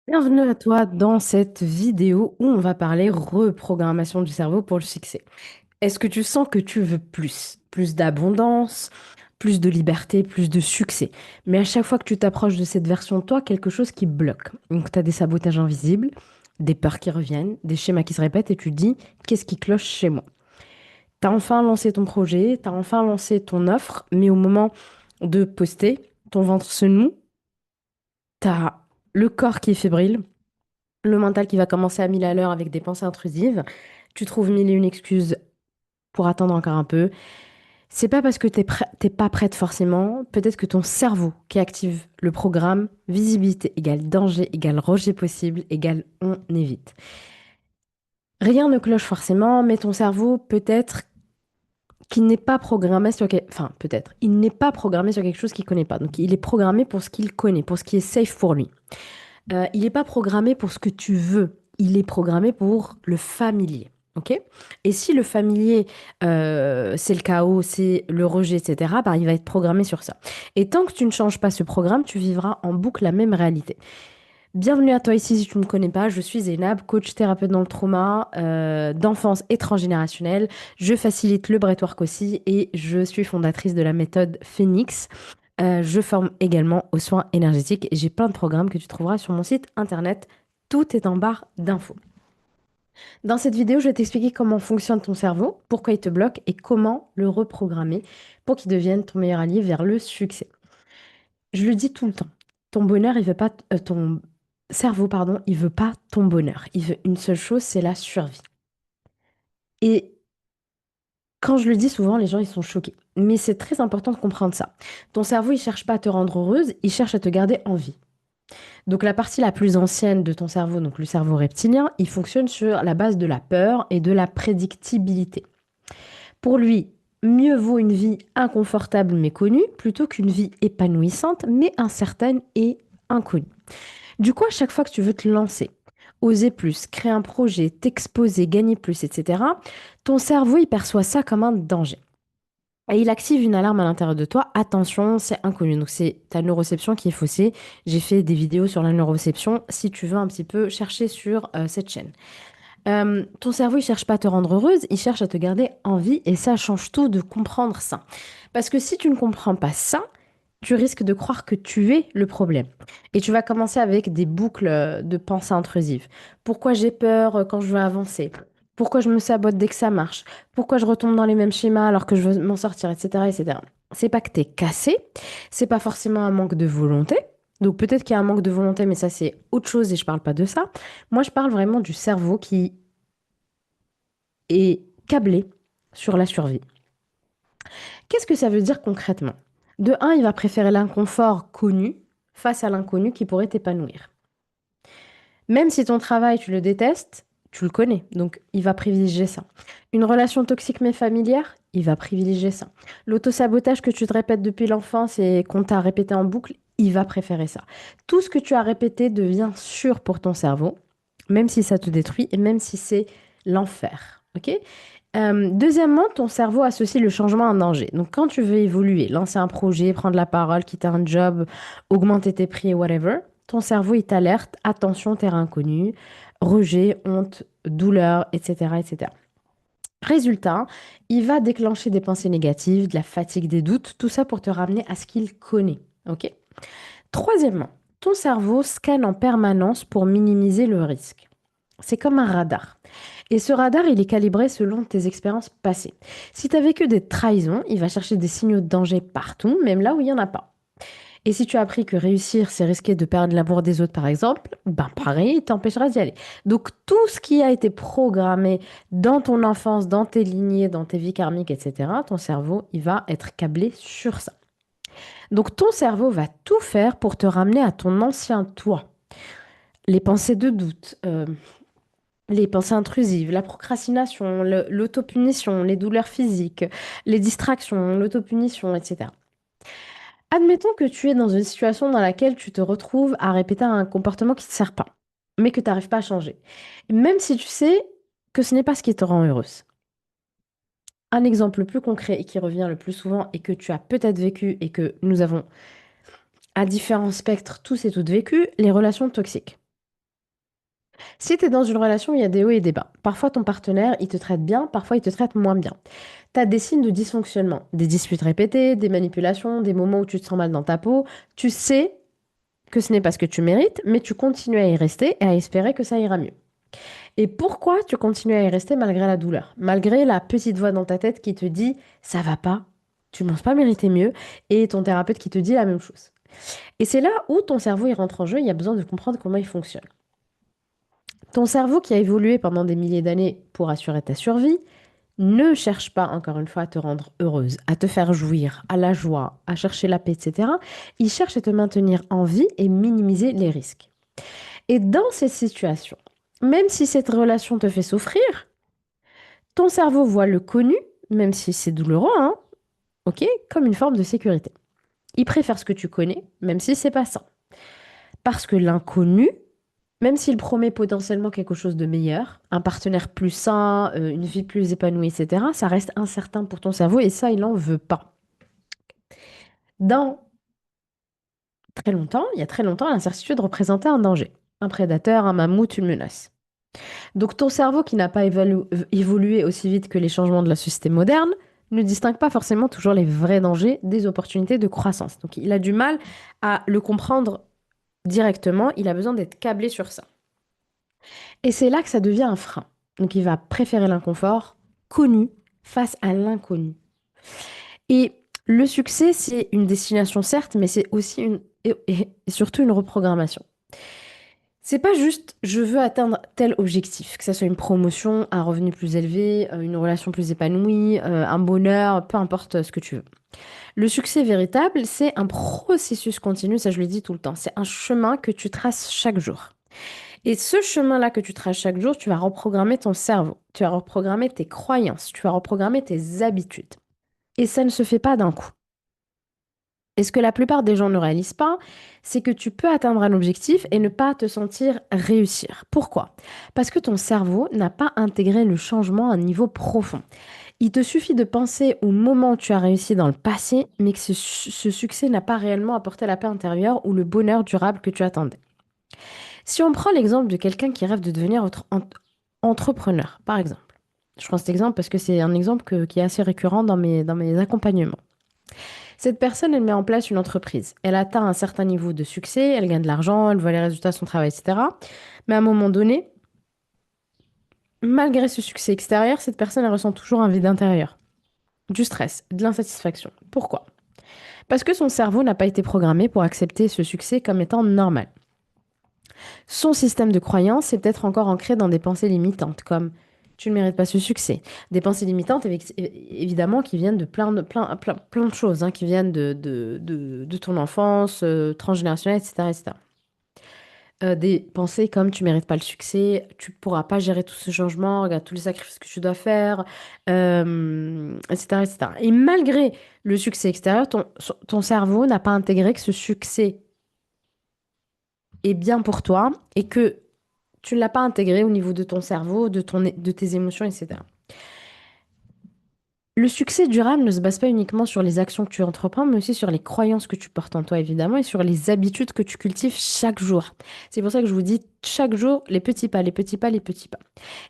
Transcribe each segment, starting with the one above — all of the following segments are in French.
Bienvenue à toi dans cette vidéo où on va parler reprogrammation du cerveau pour le succès. Est-ce que tu sens que tu veux plus? Plus d'abondance, plus de liberté, plus de succès. Mais à chaque fois que tu t'approches de cette version de toi, quelque chose qui bloque. Donc tu as des sabotages invisibles, des peurs qui reviennent, des schémas qui se répètent et tu te dis, qu'est-ce qui cloche chez moi? Tu as enfin lancé ton projet, tu as enfin lancé ton offre, mais au moment de poster, ton ventre se noue, tu as le corps qui est fébrile, le mental qui va commencer à 1000 à l'heure avec des pensées intrusives. Tu trouves mille et une excuses pour attendre encore un peu. C'est pas parce que t'es pas prête forcément. Peut-être que ton cerveau qui active le programme visibilité égale danger égale rejet possible égale on évite. Rien ne cloche forcément, mais ton cerveau peut-être qu'il n'est pas programmé sur enfin peut-être il n'est pas programmé sur quelque chose qu'il connaît pas. Donc il est programmé pour ce qu'il connaît, pour ce qui est safe pour lui. Il n'est pas programmé pour ce que tu veux. Il est programmé pour le familier. OK? Et si le familier, c'est le chaos, c'est le rejet, etc., bah, il va être programmé sur ça. Et tant que tu ne changes pas ce programme, tu vivras en boucle la même réalité. Bienvenue à toi ici si tu ne me connais pas. Je suis Zainab, coach thérapeute dans le trauma d'enfance et transgénérationnel. Je facilite le breathwork aussi et je suis fondatrice de la méthode Phoenix. Je forme également aux soins énergétiques et j'ai plein de programmes que tu trouveras sur mon site internet. Tout est en barre d'infos. Dans cette vidéo, je vais t'expliquer comment fonctionne ton cerveau, pourquoi il te bloque et comment le reprogrammer pour qu'il devienne ton meilleur allié vers le succès. Je le dis tout le temps. Ton bonheur, il veut pas ton cerveau, pardon, il veut pas ton bonheur. Il veut une seule chose, c'est la survie. Et quand je le dis souvent, les gens ils sont choqués. Mais c'est très important de comprendre ça. Ton cerveau, il cherche pas à te rendre heureuse, il cherche à te garder en vie. Donc la partie la plus ancienne de ton cerveau, donc le cerveau reptilien, il fonctionne sur la base de la peur et de la prédictibilité. Pour lui, mieux vaut une vie inconfortable mais connue plutôt qu'une vie épanouissante mais incertaine et inconnue. Du coup, à chaque fois que tu veux te lancer, oser plus, créer un projet, t'exposer, gagner plus, etc., ton cerveau, il perçoit ça comme un danger. Et il active une alarme à l'intérieur de toi. Attention, c'est inconnu. Donc, c'est ta neuroception qui est faussée. J'ai fait des vidéos sur la neuroception si tu veux un petit peu chercher sur cette chaîne. Ton cerveau, il cherche pas à te rendre heureuse, il cherche à te garder en vie et ça change tout de comprendre ça. Parce que si tu ne comprends pas ça, tu risques de croire que tu es le problème. Et tu vas commencer avec des boucles de pensées intrusives. Pourquoi j'ai peur quand je veux avancer? Pourquoi je me sabote dès que ça marche? Pourquoi je retombe dans les mêmes schémas alors que je veux m'en sortir, etc., etc. C'est pas que t'es cassé, c'est pas forcément un manque de volonté. Donc peut-être qu'il y a un manque de volonté, mais ça c'est autre chose et je parle pas de ça. Moi je parle vraiment du cerveau qui est câblé sur la survie. Qu'est-ce que ça veut dire concrètement? De un, il va préférer l'inconfort connu face à l'inconnu qui pourrait t'épanouir. Même si ton travail, tu le détestes, tu le connais, donc il va privilégier ça. Une relation toxique mais familière, il va privilégier ça. L'autosabotage que tu te répètes depuis l'enfance et qu'on t'a répété en boucle, il va préférer ça. Tout ce que tu as répété devient sûr pour ton cerveau, même si ça te détruit et même si c'est l'enfer. Ok? Deuxièmement, ton cerveau associe le changement à un danger. Donc, quand tu veux évoluer, lancer un projet, prendre la parole, quitter un job, augmenter tes prix, whatever, ton cerveau, il t'alerte, attention, terrain inconnu, rejet, honte, douleur, etc., etc. Résultat, il va déclencher des pensées négatives, de la fatigue, des doutes, tout ça pour te ramener à ce qu'il connaît. Ok? Troisièmement, ton cerveau scanne en permanence pour minimiser le risque. C'est comme un radar. Et ce radar, il est calibré selon tes expériences passées. Si tu as vécu des trahisons, il va chercher des signaux de danger partout, même là où il n'y en a pas. Et si tu as appris que réussir, c'est risquer de perdre l'amour des autres, par exemple, ben pareil, il t'empêchera d'y aller. Donc tout ce qui a été programmé dans ton enfance, dans tes lignées, dans tes vies karmiques, etc., ton cerveau, il va être câblé sur ça. Donc ton cerveau va tout faire pour te ramener à ton ancien toi. Les pensées de doute, les pensées intrusives, la procrastination, l'autopunition, les douleurs physiques, les distractions, l'autopunition, etc. Admettons que tu es dans une situation dans laquelle tu te retrouves à répéter un comportement qui ne te sert pas, mais que tu n'arrives pas à changer. Même si tu sais que ce n'est pas ce qui te rend heureuse. Un exemple le plus concret et qui revient le plus souvent et que tu as peut-être vécu et que nous avons à différents spectres tous et toutes vécu, les relations toxiques. Si tu es dans une relation où il y a des hauts et des bas, parfois ton partenaire, il te traite bien, parfois il te traite moins bien. Tu as des signes de dysfonctionnement, des disputes répétées, des manipulations, des moments où tu te sens mal dans ta peau. Tu sais que ce n'est pas ce que tu mérites, mais tu continues à y rester et à espérer que ça ira mieux. Et pourquoi tu continues à y rester malgré la douleur, malgré la petite voix dans ta tête qui te dit ça va pas, tu ne penses pas mériter mieux, et ton thérapeute qui te dit la même chose. Et c'est là où ton cerveau il rentre en jeu, il y a besoin de comprendre comment il fonctionne. Ton cerveau qui a évolué pendant des milliers d'années pour assurer ta survie ne cherche pas, encore une fois, à te rendre heureuse, à te faire jouir, à la joie, à chercher la paix, etc. Il cherche à te maintenir en vie et minimiser les risques. Et dans ces situations, même si cette relation te fait souffrir, ton cerveau voit le connu, même si c'est douloureux, hein, ok, comme une forme de sécurité. Il préfère ce que tu connais, même si c'est pas ça. Parce que l'inconnu, même s'il promet potentiellement quelque chose de meilleur, un partenaire plus sain, une vie plus épanouie, etc., ça reste incertain pour ton cerveau et ça, il n'en veut pas. Dans très longtemps, il y a très longtemps, l'incertitude représentait un danger. Un prédateur, un mammouth, une menace. Donc ton cerveau, qui n'a pas évolué aussi vite que les changements de la société moderne, ne distingue pas forcément toujours les vrais dangers des opportunités de croissance. Donc il a du mal à le comprendre directement, il a besoin d'être câblé sur ça. Et c'est là que ça devient un frein. Donc il va préférer l'inconfort connu face à l'inconnu. Et le succès, c'est une destination certes, mais c'est aussi et surtout une reprogrammation. C'est pas juste je veux atteindre tel objectif, que ce soit une promotion, un revenu plus élevé, une relation plus épanouie, un bonheur, peu importe ce que tu veux. Le succès véritable, c'est un processus continu, ça je le dis tout le temps. C'est un chemin que tu traces chaque jour. Et ce chemin-là que tu traces chaque jour, tu vas reprogrammer ton cerveau, tu vas reprogrammer tes croyances, tu vas reprogrammer tes habitudes. Et ça ne se fait pas d'un coup. Et ce que la plupart des gens ne réalisent pas, c'est que tu peux atteindre un objectif et ne pas te sentir réussir. Pourquoi? Parce que ton cerveau n'a pas intégré le changement à un niveau profond. Il te suffit de penser au moment où tu as réussi dans le passé, mais que ce succès n'a pas réellement apporté la paix intérieure ou le bonheur durable que tu attendais. Si on prend l'exemple de quelqu'un qui rêve de devenir entrepreneur, par exemple. Je prends cet exemple parce que c'est un exemple qui est assez récurrent dans mes accompagnements. Cette personne, elle met en place une entreprise. Elle atteint un certain niveau de succès, elle gagne de l'argent, elle voit les résultats de son travail, etc. Mais à un moment donné, malgré ce succès extérieur, cette personne, elle ressent toujours un vide intérieur, du stress, de l'insatisfaction. Pourquoi? Parce que son cerveau n'a pas été programmé pour accepter ce succès comme étant normal. Son système de croyance est peut-être encore ancré dans des pensées limitantes, comme tu ne mérites pas ce succès. Des pensées limitantes, évidemment, qui viennent de plein de choses, hein, qui viennent de ton enfance, transgénérationnelle, etc., etc. Des pensées comme tu mérites pas le succès, tu pourras pas gérer tout ce changement, regarde tous les sacrifices que tu dois faire, etc., etc. Et malgré le succès extérieur, ton cerveau n'a pas intégré que ce succès est bien pour toi et que tu ne l'as pas intégré au niveau de ton cerveau, de tes émotions, etc. Le succès durable ne se base pas uniquement sur les actions que tu entreprends, mais aussi sur les croyances que tu portes en toi, évidemment, et sur les habitudes que tu cultives chaque jour. C'est pour ça que je vous dis chaque jour, les petits pas, les petits pas, les petits pas.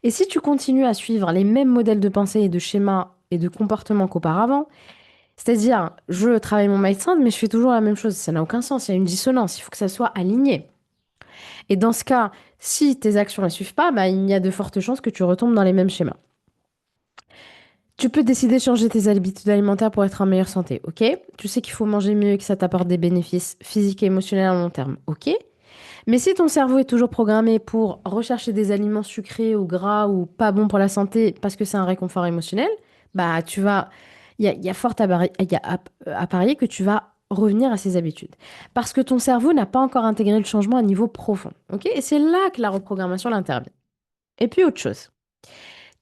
Et si tu continues à suivre les mêmes modèles de pensée et de schémas et de comportements qu'auparavant, c'est-à-dire, je travaille mon mindset, mais je fais toujours la même chose, ça n'a aucun sens, il y a une dissonance, il faut que ça soit aligné. Et dans ce cas, si tes actions ne suivent pas, bah, il y a de fortes chances que tu retombes dans les mêmes schémas. Tu peux décider de changer tes habitudes alimentaires pour être en meilleure santé, ok? Tu sais qu'il faut manger mieux et que ça t'apporte des bénéfices physiques et émotionnels à long terme, ok? Mais si ton cerveau est toujours programmé pour rechercher des aliments sucrés ou gras ou pas bons pour la santé parce que c'est un réconfort émotionnel, bah tu vas, il y a fort à parier que tu vas revenir à ces habitudes. Parce que ton cerveau n'a pas encore intégré le changement à niveau profond, ok? Et c'est là que la reprogrammation intervient. Et puis autre chose.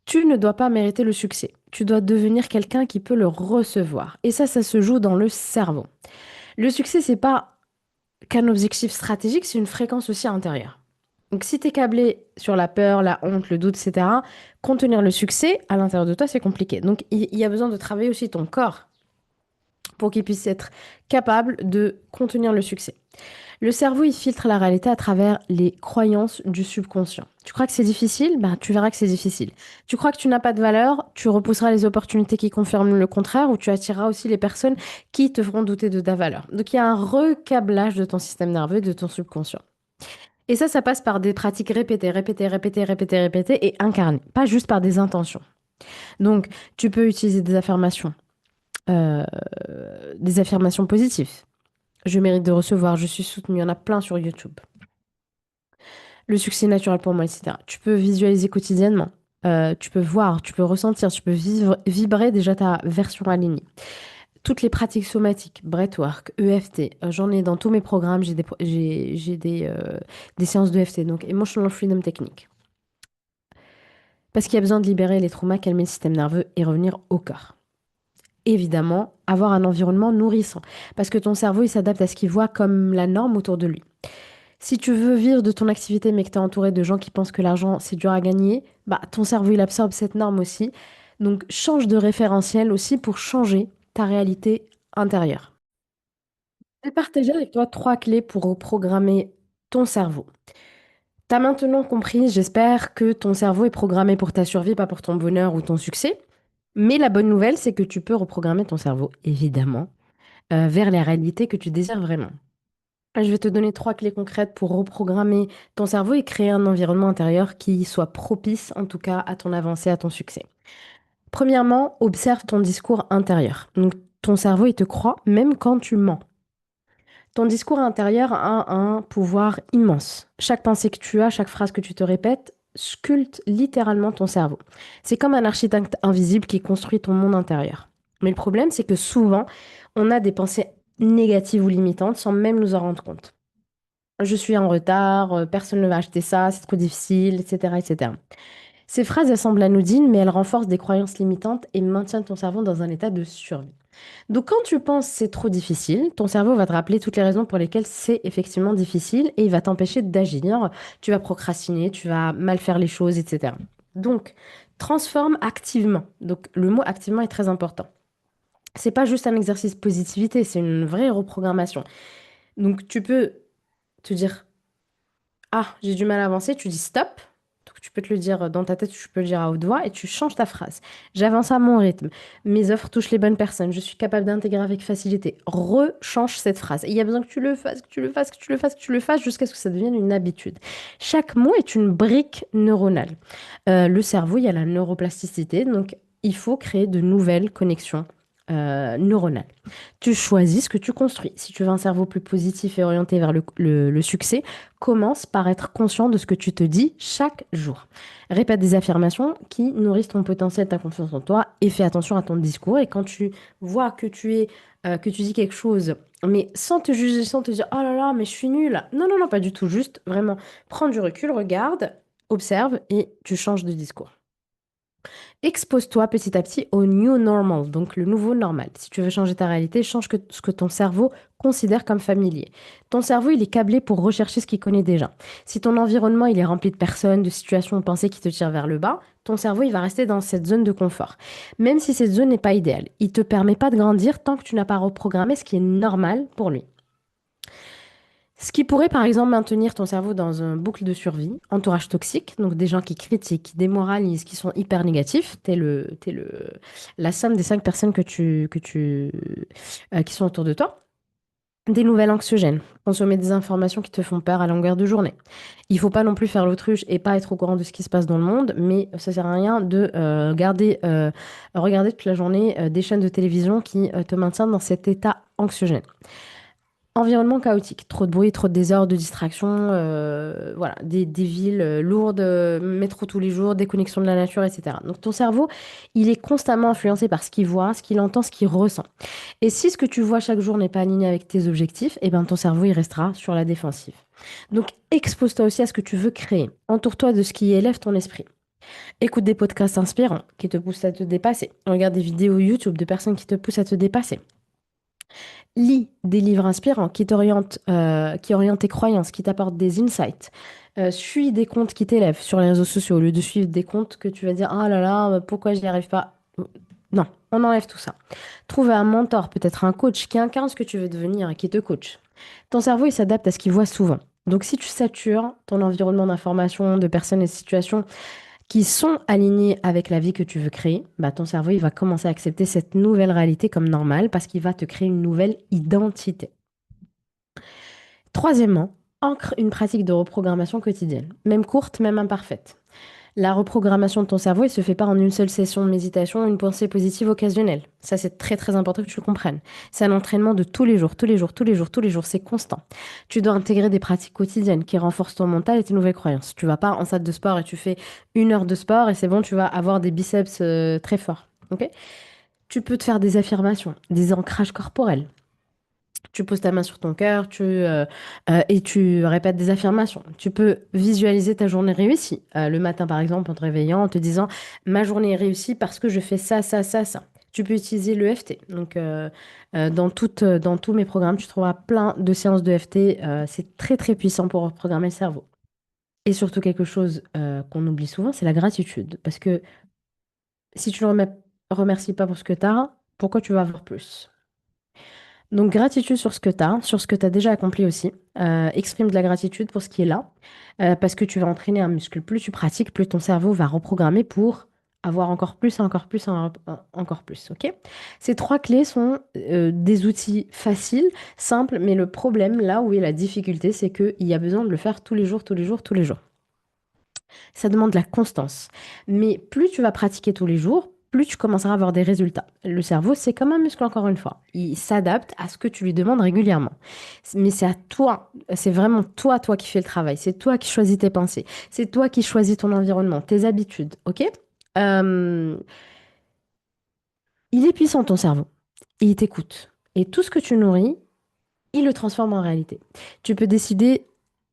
Tu ne dois pas mériter le succès. Tu dois devenir quelqu'un qui peut le recevoir. Et ça se joue dans le cerveau. Le succès, c'est pas qu'un objectif stratégique, c'est une fréquence aussi intérieure. Donc si tu es câblé sur la peur, la honte, le doute, etc., contenir le succès à l'intérieur de toi, c'est compliqué. Donc il y a besoin de travailler aussi ton corps pour qu'il puisse être capable de contenir le succès. Le cerveau, il filtre la réalité à travers les croyances du subconscient. Tu crois que c'est difficile? Bah, tu verras que c'est difficile. Tu crois que tu n'as pas de valeur? Tu repousseras les opportunités qui confirment le contraire ou tu attireras aussi les personnes qui te feront douter de ta valeur. Donc, il y a un recablage de ton système nerveux et de ton subconscient. Et ça passe par des pratiques répétées, répétées, répétées, répétées, répétées et incarnées, pas juste par des intentions. Donc, tu peux utiliser euh, des affirmations positives. Je mérite de recevoir, je suis soutenue, il y en a plein sur YouTube. Le succès naturel pour moi, etc. Tu peux visualiser quotidiennement. Tu peux voir, tu peux ressentir, tu peux vibrer déjà ta version alignée. Toutes les pratiques somatiques, breathwork, EFT, j'en ai dans tous mes programmes, j'ai des séances d'EFT, donc Emotional Freedom Technique. Parce qu'il y a besoin de libérer les traumas, calmer le système nerveux et revenir au corps. Évidemment, avoir un environnement nourrissant, parce que ton cerveau, il s'adapte à ce qu'il voit comme la norme autour de lui. Si tu veux vivre de ton activité, mais que tu es entouré de gens qui pensent que l'argent, c'est dur à gagner, bah, ton cerveau, il absorbe cette norme aussi. Donc, change de référentiel aussi pour changer ta réalité intérieure. Je vais partager avec toi 3 clés pour reprogrammer ton cerveau. T'as maintenant compris, j'espère que ton cerveau est programmé pour ta survie, pas pour ton bonheur ou ton succès. Mais la bonne nouvelle, c'est que tu peux reprogrammer ton cerveau, évidemment, vers les réalités que tu désires vraiment. Je vais te donner 3 clés concrètes pour reprogrammer ton cerveau et créer un environnement intérieur qui soit propice, en tout cas, à ton avancée, à ton succès. Premièrement, observe ton discours intérieur. Donc, ton cerveau, il te croit même quand tu mens. Ton discours intérieur a un pouvoir immense. Chaque pensée que tu as, chaque phrase que tu te répètes, sculpte littéralement ton cerveau. C'est comme un architecte invisible qui construit ton monde intérieur. Mais le problème, c'est que souvent, on a des pensées négatives ou limitantes sans même nous en rendre compte. Je suis en retard, personne ne va acheter ça, c'est trop difficile, etc., etc. Ces phrases, elles semblent anodines, mais elles renforcent des croyances limitantes et maintiennent ton cerveau dans un état de survie. Donc quand tu penses c'est trop difficile, ton cerveau va te rappeler toutes les raisons pour lesquelles c'est effectivement difficile et il va t'empêcher d'agir. Tu vas procrastiner, tu vas mal faire les choses, etc. Donc, transforme activement. Donc le mot activement est très important. C'est pas juste un exercice de positivité, c'est une vraie reprogrammation. Donc tu peux te dire ah, j'ai du mal à avancer, tu dis stop. Donc, tu peux te le dire dans ta tête, tu peux le dire à haute voix et tu changes ta phrase. J'avance à mon rythme. Mes offres touchent les bonnes personnes. Je suis capable d'intégrer avec facilité. Rechange cette phrase. Et il y a besoin que tu le fasses, que tu le fasses, que tu le fasses, que tu le fasses jusqu'à ce que ça devienne une habitude. Chaque mot est une brique neuronale. Le cerveau, il y a la neuroplasticité. Donc, il faut créer de nouvelles connexions neuronales. Tu choisis ce que tu construis. Si tu veux un cerveau plus positif et orienté vers le succès, commence par être conscient de ce que tu te dis chaque jour. Répète des affirmations qui nourrissent ton potentiel, ta confiance en toi et fais attention à ton discours. Et quand tu vois que tu dis quelque chose, mais sans te juger, sans te dire oh là là, mais je suis nulle. Non, non, non, pas du tout. Juste vraiment prends du recul, regarde, observe et tu changes de discours. Expose-toi petit à petit au new normal, donc le nouveau normal. Si tu veux changer ta réalité, change ce que ton cerveau considère comme familier. Ton cerveau, il est câblé pour rechercher ce qu'il connaît déjà. Si ton environnement, il est rempli de personnes, de situations ou pensées qui te tirent vers le bas, ton cerveau, il va rester dans cette zone de confort. Même si cette zone n'est pas idéale, il ne te permet pas de grandir tant que tu n'as pas reprogrammé ce qui est normal pour lui. Ce qui pourrait par exemple maintenir ton cerveau dans une boucle de survie, entourage toxique, donc des gens qui critiquent, qui démoralisent, qui sont hyper négatifs, la somme des 5 personnes qui sont autour de toi. Des nouvelles anxiogènes, consommer des informations qui te font peur à longueur de journée. Il faut pas non plus faire l'autruche et pas être au courant de ce qui se passe dans le monde, mais ça sert à rien de regarder toute la journée des chaînes de télévision qui te maintiennent dans cet état anxiogène. Environnement chaotique, trop de bruit, trop de désordre, de distractions, voilà, des villes lourdes, métro tous les jours, déconnexion de la nature, etc. Donc ton cerveau, il est constamment influencé par ce qu'il voit, ce qu'il entend, ce qu'il ressent. Et si ce que tu vois chaque jour n'est pas aligné avec tes objectifs, eh ben ton cerveau, il restera sur la défensive. Donc expose-toi aussi à ce que tu veux créer. Entoure-toi de ce qui élève ton esprit. Écoute des podcasts inspirants qui te poussent à te dépasser. Regarde des vidéos YouTube de personnes qui te poussent à te dépasser. Lis des livres inspirants qui orientent tes croyances, qui t'apportent des insights. Suis des comptes qui t'élèvent sur les réseaux sociaux au lieu de suivre des comptes que tu vas dire ah là là, pourquoi je n'y arrive pas. Non, On enlève tout ça. Trouve un mentor, peut-être un coach qui incarne ce que tu veux devenir et qui te coach. Ton cerveau, il s'adapte à ce qu'il voit souvent. Donc, si tu satures ton environnement d'information, de personnes et de situations qui sont alignées avec la vie que tu veux créer, bah, ton cerveau, il va commencer à accepter cette nouvelle réalité comme normale parce qu'il va te créer une nouvelle identité. Troisièmement, ancre une pratique de reprogrammation quotidienne, même courte, même imparfaite. La reprogrammation de ton cerveau, il se fait pas en une seule session de méditation, une pensée positive occasionnelle. Ça, c'est très très important que tu le comprennes. C'est un entraînement de tous les jours, tous les jours, tous les jours, tous les jours. C'est constant. Tu dois intégrer des pratiques quotidiennes qui renforcent ton mental et tes nouvelles croyances. Tu vas pas en salle de sport et tu fais 1 heure de sport et c'est bon, tu vas avoir des biceps très forts. Ok. Tu peux te faire des affirmations, des ancrages corporels. Tu poses ta main sur ton cœur, et tu répètes des affirmations. Tu peux visualiser ta journée réussie. Le matin, par exemple, en te réveillant, en te disant, ma journée est réussie parce que je fais ça, ça, ça, ça. Tu peux utiliser l'EFT. Donc, dans tous mes programmes, tu trouveras plein de séances de d'EFT. C'est très, très puissant pour reprogrammer le cerveau. Et surtout, quelque chose qu'on oublie souvent, c'est la gratitude. Parce que si tu ne remercies pas pour ce que tu as, pourquoi tu vas avoir plus? Donc, gratitude sur ce que tu as, sur ce que tu as déjà accompli aussi. Exprime de la gratitude pour ce qui est là, parce que tu vas entraîner un muscle. Plus tu pratiques, plus ton cerveau va reprogrammer pour avoir encore plus, encore plus, encore plus. Ok? Ces trois clés sont des outils faciles, simples, mais le problème, là où est la difficulté, c'est qu'il y a besoin de le faire tous les jours, tous les jours, tous les jours. Ça demande de la constance. Mais plus tu vas pratiquer tous les jours, plus tu commenceras à avoir des résultats. Le cerveau, c'est comme un muscle, encore une fois. Il s'adapte à ce que tu lui demandes régulièrement. Mais c'est à toi, c'est vraiment toi qui fais le travail. C'est toi qui choisis tes pensées. C'est toi qui choisis ton environnement, tes habitudes. OK? Euh, il est puissant, ton cerveau. Il t'écoute. Et tout ce que tu nourris, il le transforme en réalité. Tu peux décider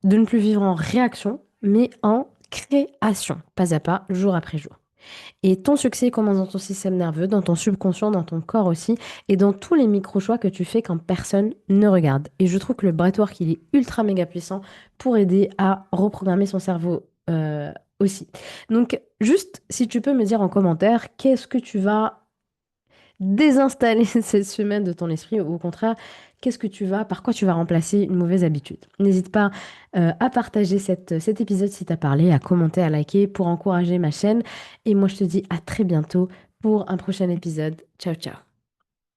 de ne plus vivre en réaction, mais en création, pas à pas, jour après jour. Et ton succès commence dans ton système nerveux, dans ton subconscient, dans ton corps aussi, et dans tous les micro-choix que tu fais quand personne ne regarde. Et je trouve que le breathwork, il est ultra méga puissant pour aider à reprogrammer son cerveau aussi. Donc, juste, si tu peux me dire en commentaire, qu'est-ce que tu vas désinstaller cette semaine de ton esprit, ou au contraire, par quoi tu vas remplacer une mauvaise habitude. N'hésite pas à partager cet épisode si t'as parlé, à commenter, à liker pour encourager ma chaîne. Et moi, je te dis à très bientôt pour un prochain épisode. Ciao, ciao.